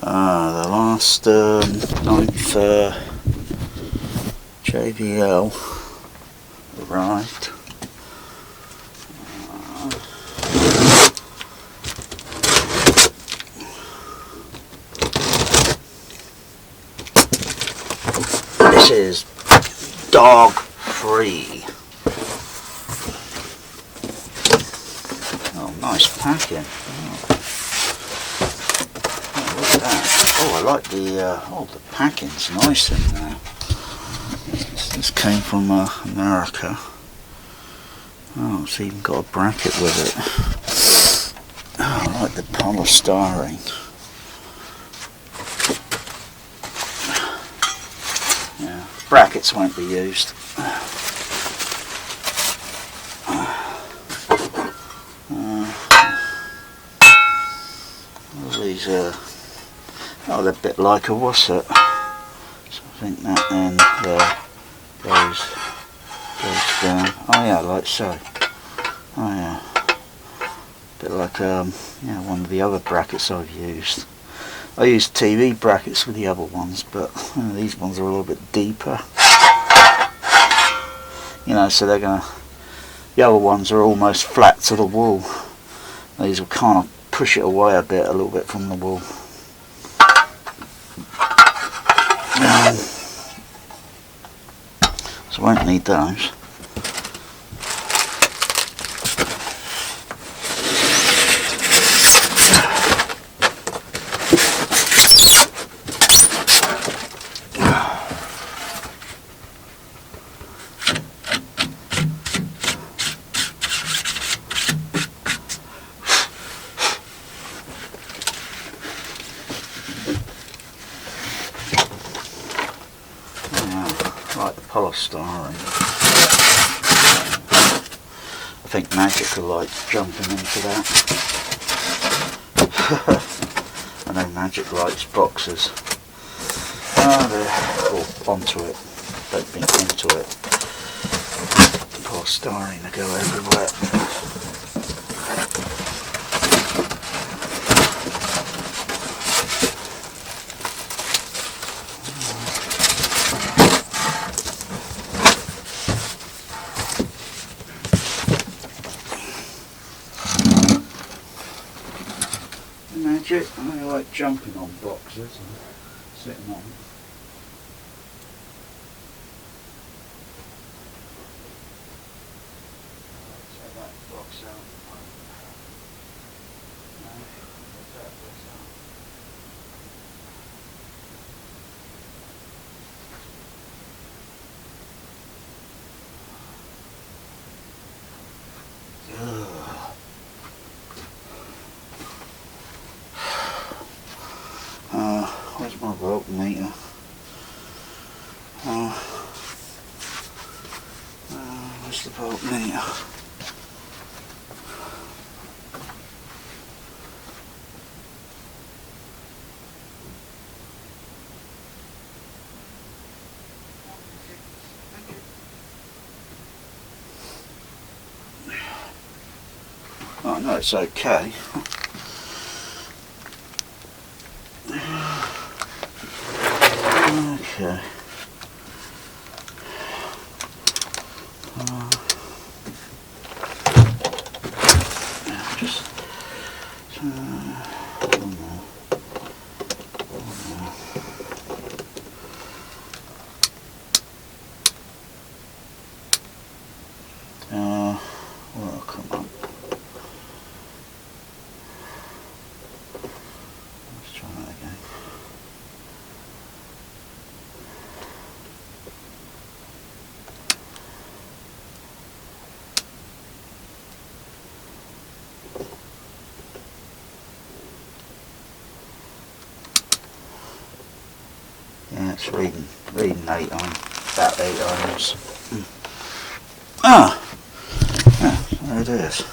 The last 9th JBL arrived. This is dog free. Oh, nice packing. Look at that. Oh, I like the the packing's nice in there. This came from America. Oh, it's even got a bracket with it. Oh, I like the polystyrene. Yeah, brackets won't be used. These oh, they're a bit like a wasset. So I think that end there goes down. Oh yeah, like so. Oh yeah, a bit like yeah, one of the other brackets I've used. I use TV brackets with the other ones, but these ones are a little bit deeper. You know, so they're gonna. The other ones are almost flat to the wall. These will kind of push it away a little bit from the wall. So I won't need those. Like the polystyrene. I think Magic will like jumping into that. I know Magic likes boxes. Or onto it. Don't think into it. Polystyrene to go everywhere. Magic, I like jumping on boxes and sitting on. Take that box out. No, take that box out. Where's my voltmeter? Where's the voltmeter? Oh no, it's okay. Okay. Just one more. Well, come on. Let's try that again. Yeah, it's reading 8 on, about 8 ohms. Ah, yeah, there it is.